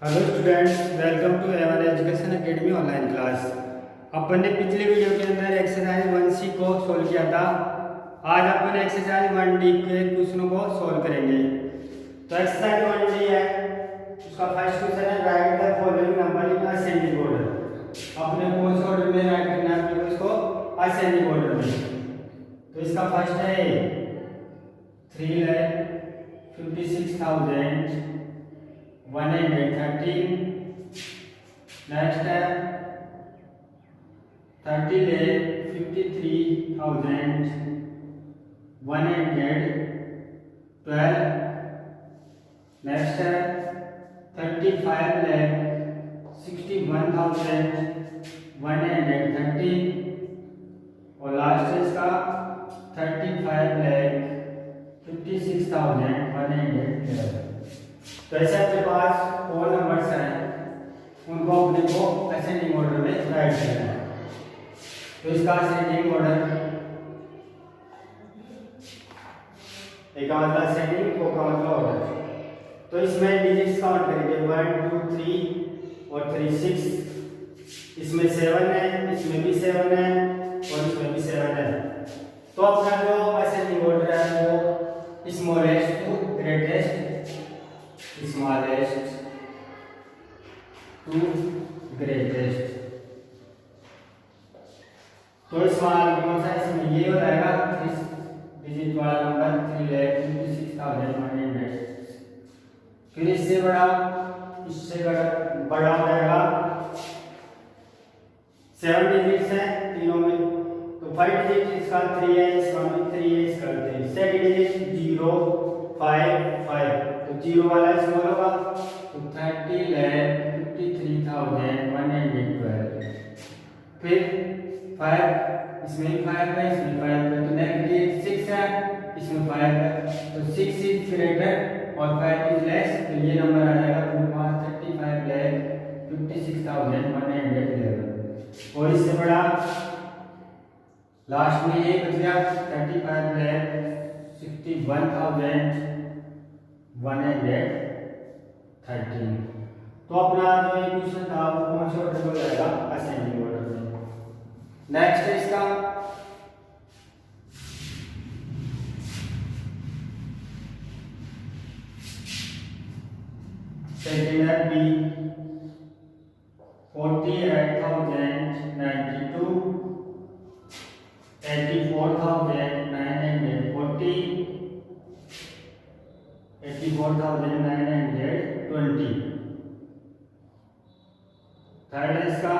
Hello students, welcome to ever education academy online class. अपन ने पिछले वीडियो के अंदर एक्सरसाइज 1C को सोल्व किया था। आज अपन एक्सरसाइज 1D के क्वेश्चनों को सोल्व करेंगे। तो एक्सरसाइज 1D है, उसका फर्स्ट क्वेश्चन है right the following number in ascending order. अपने कौन से ऑर्डर में राइट करना है आपको, इसको असेंडिंग ऑर्डर में। तो इसका फर्स्ट है 3,56,113। नेक्स्ट है 30,53,112। नेक्स्ट है 35,61,130 और लास्ट है इसका 35,56,111। तो ऐसे अपने पास 4 नंबर्स हैं, उनको अपने को असेंडिंग ऑर्डर में राइट करना है। तो इसका असेंडिंग ऑर्डर एक का मतलब असेंडिंग, को का मतलब ऑर्डर। तो इसमें डिजिट्स काउंट करेंगे 1 2 3 और 3 6। इसमें 7 है, इसमें भी 7 है और इसमें भी 7 है। तो अपना जो असेंडिंग ऑर्डर है वो smallest to greatest, smallest to greatest. तो स्मॉल कौन सा, इसमें ये हो जाएगा 3 डिजिट वाला नंबर 3,56,100। फिर इससे बड़ा बड़ा हो जाएगा 7 डिजिट्स है तीनों में। तो 5 डिजिट इसका 3 है, इसका भी 3 है, इसका 3। सेकंड डिजिट 0 5 5, तो 0 वाला स्मॉल होगा। तो 30,53,112। फिर 5, इसमें 5 है, इसमें 5 है। तो नेगेटिव 6 है, इसमें 5 है। तो 6 इज ग्रेटर और 5 इज लेस। तो ये नंबर आ जाएगा आपके पास 35,56,111। और इससे बड़ा लास्ट में ये बच गया 35,61,113। तो अपना जो ये क्वेश्चन था वो कौन से ऑर्डर में हो जाएगा, असेंडिंग ऑर्डर में। नेक्स्ट है इसका सेकंड है बी 48,092, 84,940, 84,920। थर्ड है इसका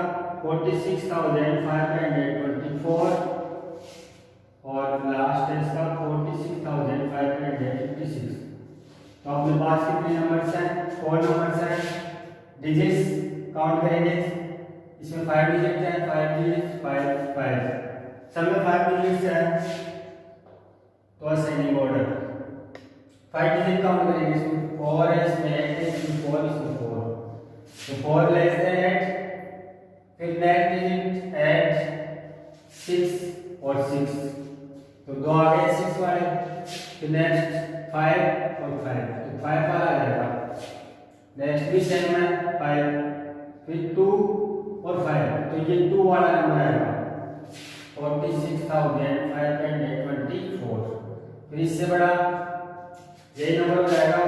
46,524 और लास्ट है इसका 46,556। तो अपने पास कितने नंबर्स हैं, 4 नंबर्स हैं। डिजिट्स काउंट करेंगे, इसमें 5 डिजिट है, 5 डिजिट 5 5, सब में 5 डिजिट्स है। तो असेंडिंग ऑर्डर 5 डिजिट काउंट करेंगे, इसमें 4 है, इसमें 8 है, इसमें 4, इसमें 4। तो 4 लेस देन 8। फिर नेक्स्ट डिजिट 8 6 और 6, तो 2 आ गए 6 वाले। फिर नेक्स्ट 5 और 5, तो 5 वाला आ जाएगा। नेक्स्ट भी सेम है 5, फिर 2 और 5, तो ये 2 वाला नंबर आएगा 46,524। फिर इससे बड़ा यही नंबर हो जाएगा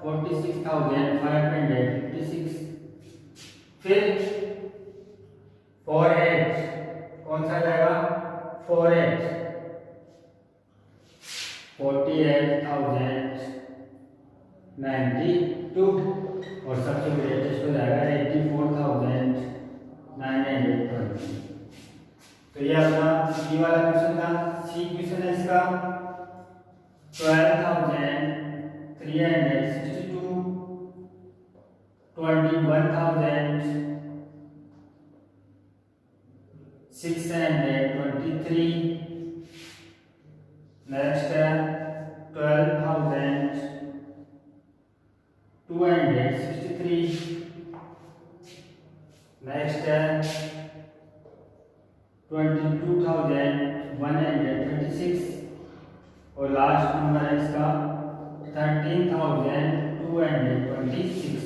46,556। फिर 48 कौन सा जाएगा, 48 48,092 और सबसे ग्रेटेस्ट हो जाएगा 84,920। तो ये अपना सी वाला क्वेश्चन था। सी क्वेश्चन है इसका 12,362, 21,623। नेक्स्ट है 12,263। नेक्स्ट है 22,136 और लास्ट नंबर है इसका 13,226।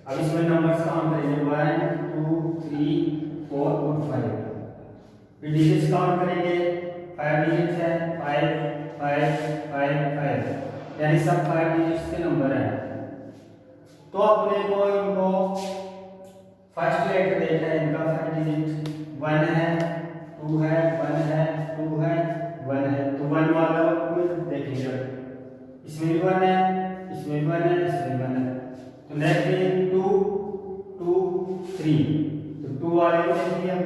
अब इसमें नंबर्स काउंट करेंगे 1 2 3 4 और 5। फिर डिजिट्स काउंट करेंगे, 5 डिजिट्स है 5 5 5 5, यानी सब 5 डिजिट्स के नंबर हैं। तो अपने को इनको फर्स्ट लेटर देखना है, इनका फर्स्ट डिजिट 1 है 2 है 1 है 2 है 1 है, तो 1 वाला देखेंगे, इसमें भी 1 है इसमें भी 1 है इसमें भी 1 है। तो नेक्स्ट 2 2 3, तो 2 वाले को देखिए,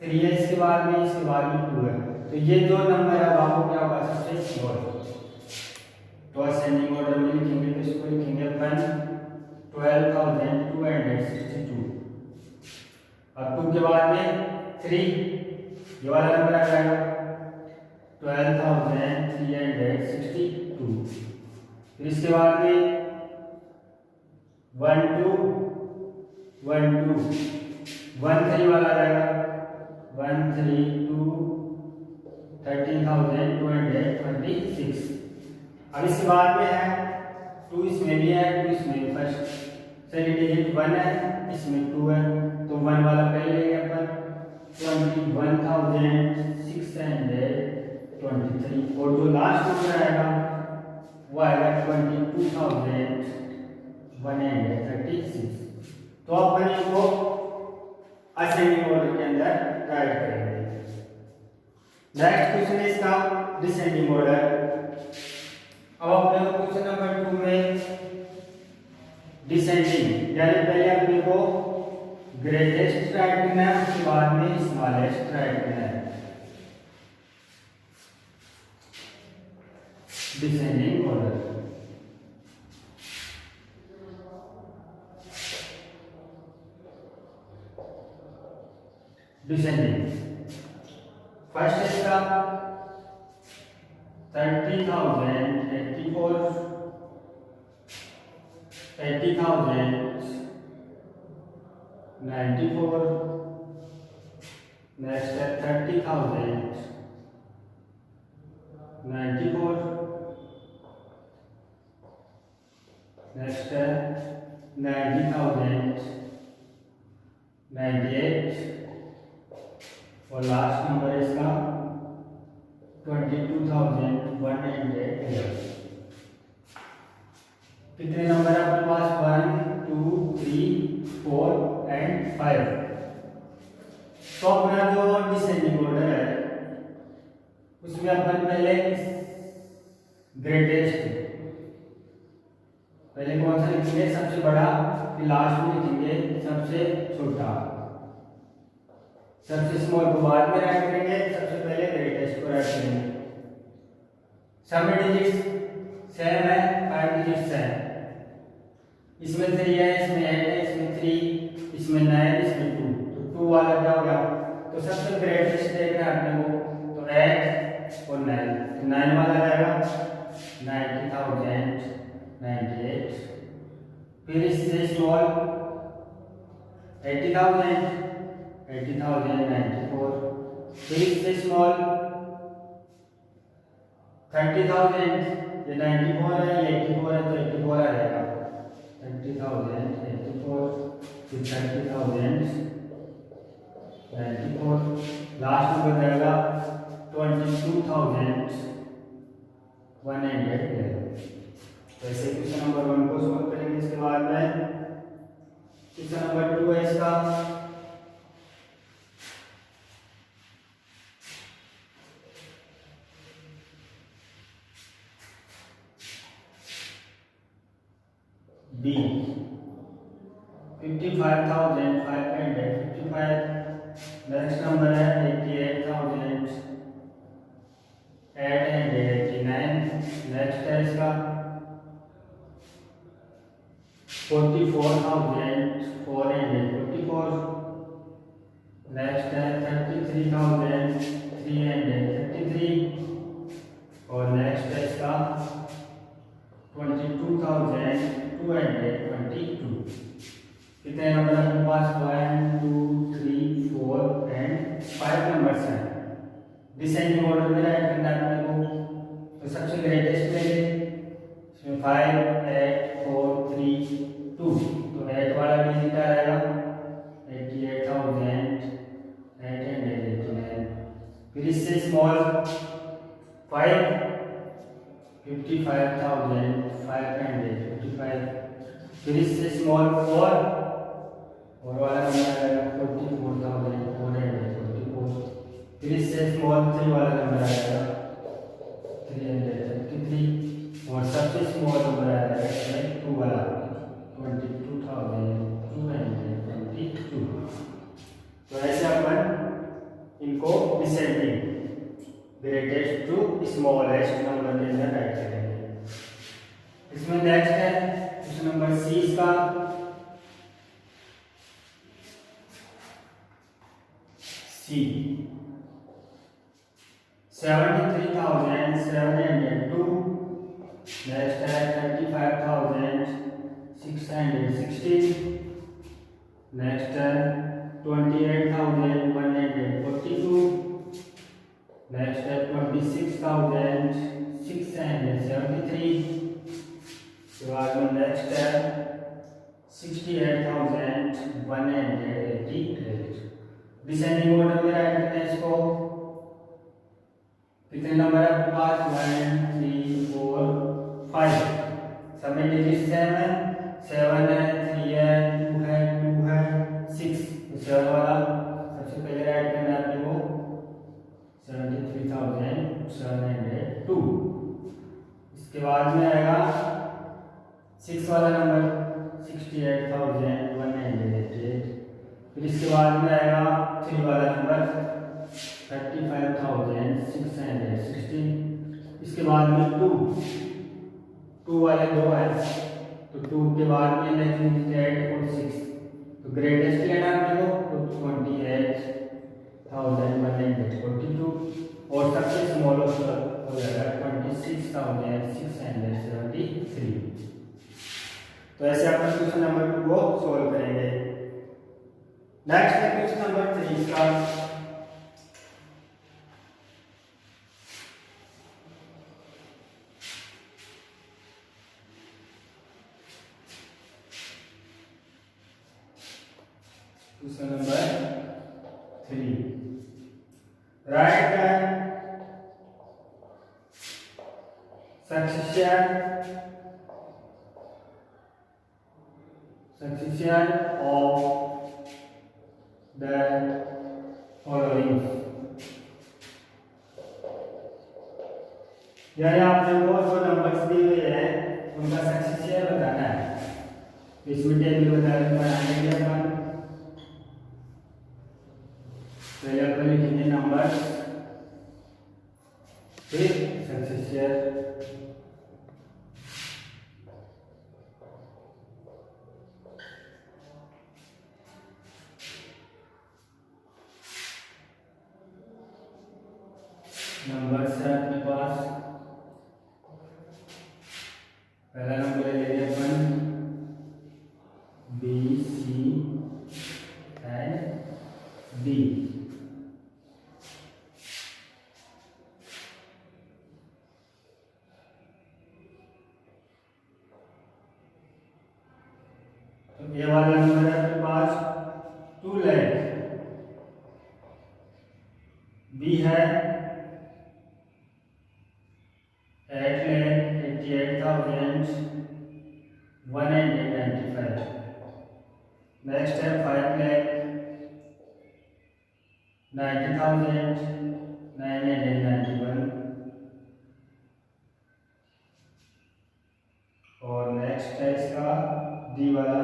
3 है इसके बाद में 2 है, तो ये जो नंबर है आपको क्या होगा सबसे स्मॉल। तो असेंडिंग ऑर्डर में लिखेंगे, तो इसको लिखेंगे 12,262। अब 2 के बाद में 3, ये वाला नंबर आ जाएगा 12,362। फिर इसके बाद में 1 2 1 2 1 3 वाला आ जाएगा 1 3 2 13,226। अब इसके बाद में है 2, इसमें भी है 2 इसमें भी, फर्स्ट सेकंड डिजिट 1 है इसमें 2 है, तो 1 वाला पहले लेंगे अपन 21,623, और जो लास्ट नंबर आएगा वो आएगा 22,136। तो अपन इसको असेंडिंग ऑर्डर के अंदर राइट करेंगे। नेक्स्ट क्वेश्चन है इसका डिसेंडिंग ऑर्डर। अब अपने को क्वेश्चन नंबर 2 में डिसेंडिंग, यानी पहले अपने को ग्रेटेस्ट राइट करना है, उसके बाद में स्मॉलेस्ट राइट करना है। डिसेंडिंग ऑर्डर, डिसेंडिंग फर्स्ट है इसका 30,084 80,094, नेक्स्ट है 30,094, नेक्स्ट है 90,098, और लास्ट नंबर है इसका 22,111। कितने नंबर है अपने पास 1 2 3 4 एंड 5। तो अपना जो डिसेंडिंग ऑर्डर है उसमें अपन पहले ग्रेटेस्ट, पहले कौन सा लिखेंगे सबसे बड़ा, फिर लास्ट में लिखेंगे सबसे छोटा, सबसे स्मॉल को बाद में राइट करेंगे, सबसे पहले ग्रेटेस्ट को राइट करेंगे। सब डिजिट्स सेम है, 5 डिजिट्स है, इसमें 3 है इसमें 8 है इसमें 3 इसमें 9 इसमें 2, तो 2 वाला क्या हो गया, तो सबसे ग्रेटेस्ट देखना है अपने को, तो 8 और 9, तो 9 वाला रहेगा 90,098, फिर इससे स्मॉल 80,094, फिर इससे स्मॉल 30,000, ये 94 है ये 84 है, तो 84 आ जाएगा 30,084, फिर 30,094, लास्ट में बनेगा 22,111। तो ऐसे क्वेश्चन नंबर 1 को सॉल्व करेंगे। इसके बाद में क्वेश्चन नंबर 2 है इसका B 55,555, नेक्स्ट नंबर है 88,889, नेक्स्ट है इसका 44,444, नेक्स्ट है 33,333, और नेक्स्ट है इसका 22,222। कितने नंबर है अपने पास 1 2 3 4 एंड 5 नंबर्स हैं। डिसेंडिंग ऑर्डर में राइट करना है अपने को, तो सबसे ग्रेटेस्ट लेंगे, इसमें 5 8 4 3 2, तो तो 8 वाला डिजिट आ जाएगा 88,889। फिर इससे स्मॉल 5 55,555। फिर इससे स्मॉल 4 और वाला नंबर आ जाएगा 44,444। फिर इससे स्मॉल 3 वाला नंबर आ जाएगा 333। और सबसे स्मॉल नंबर आ जाएगा 2 वाला 22,222। तो ऐसे अपन इनको descending greatest to smallest number के अंदर राइट करेंगे। इसमें नेक्स्ट है क्वेश्चन नंबर 6 का। सी 73,702। नेक्स्ट है 35,616। नेक्स्ट है 28,142। नेक्स्ट है 26,673। उसके बाद में नेक्स्ट है 68,188। डिसेंडिंग ऑर्डर में राइट करते हैं इसको। कितने नंबर है आपके पास 1 3 4 5। सब में डिजिट सेम है 7 है 3 है 2 है 2 है 6। तो 7 वाला सबसे पहले राइट करना है अपने को 73,702। इसके बाद में आएगा 6 वाला नंबर 68,188। फिर इसके बाद में आएगा 3 वाला नंबर 35,616। इसके बाद में 2 वाले 2 है तो 2 के बाद में नेक्स्ट 8 और 6। तो ग्रेटेस्ट लेना अपने को तो 28,142। और सबसे स्मॉलेस्ट हो जाएगा 26,673। तो ऐसे अपन क्वेश्चन नंबर 2 को सॉल्व करेंगे। नेक्स्ट है क्वेश्चन नंबर 3 का। क्वेश्चन नंबर 3 राइट है succession of the following। यानी आपने वो जो नंबर्स दिए हुए हैं उनका सक्सेशन बताना है। इसमें टेबल बनाएंगे अपन। पहले अपन लिखेंगे नंबर्स फिर सक्सेशन। नंबर्स है अपने पास। पहला नंबर ले लेंगे अपन B C एंड D। तो ये वाला नंबर है अपने पास 2 लाख। B है 8,88,195। नेक्स्ट है 5,90,991। और नेक्स्ट है इसका डी वाला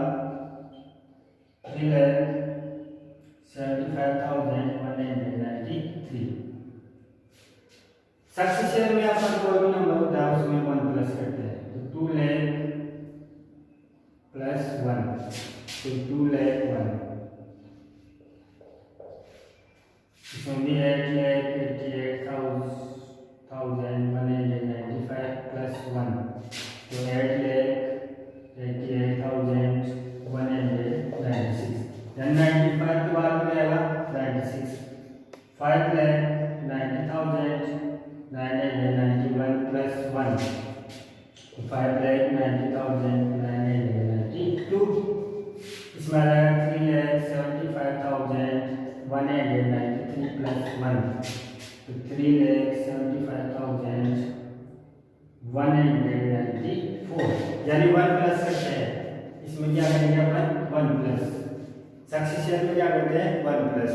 3,75,193। सक्सेशन में अपन कोई भी नंबर होता है उसमें 1 प्लस करते हैं। तो 2 लाख प्लस 1 तो 2,01,000। इसमें भी 8,88,195 प्लस 1 तो 8,88,196। then 95 के बाद में आएगा 96। 5,90,991 प्लस 1 5,90,992। इसमें आ जाएगा 3,75,193 प्लस 1, तो 3,75,194, यानी 1 प्लस करते हैं। इसमें क्या करेंगे अपन 1 प्लस, सक्सेशन में क्या करते हैं 1 प्लस।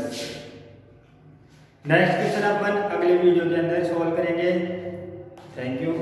नेक्स्ट क्वेश्चन अपन अगले वीडियो के अंदर सॉल्व करेंगे। Thank you.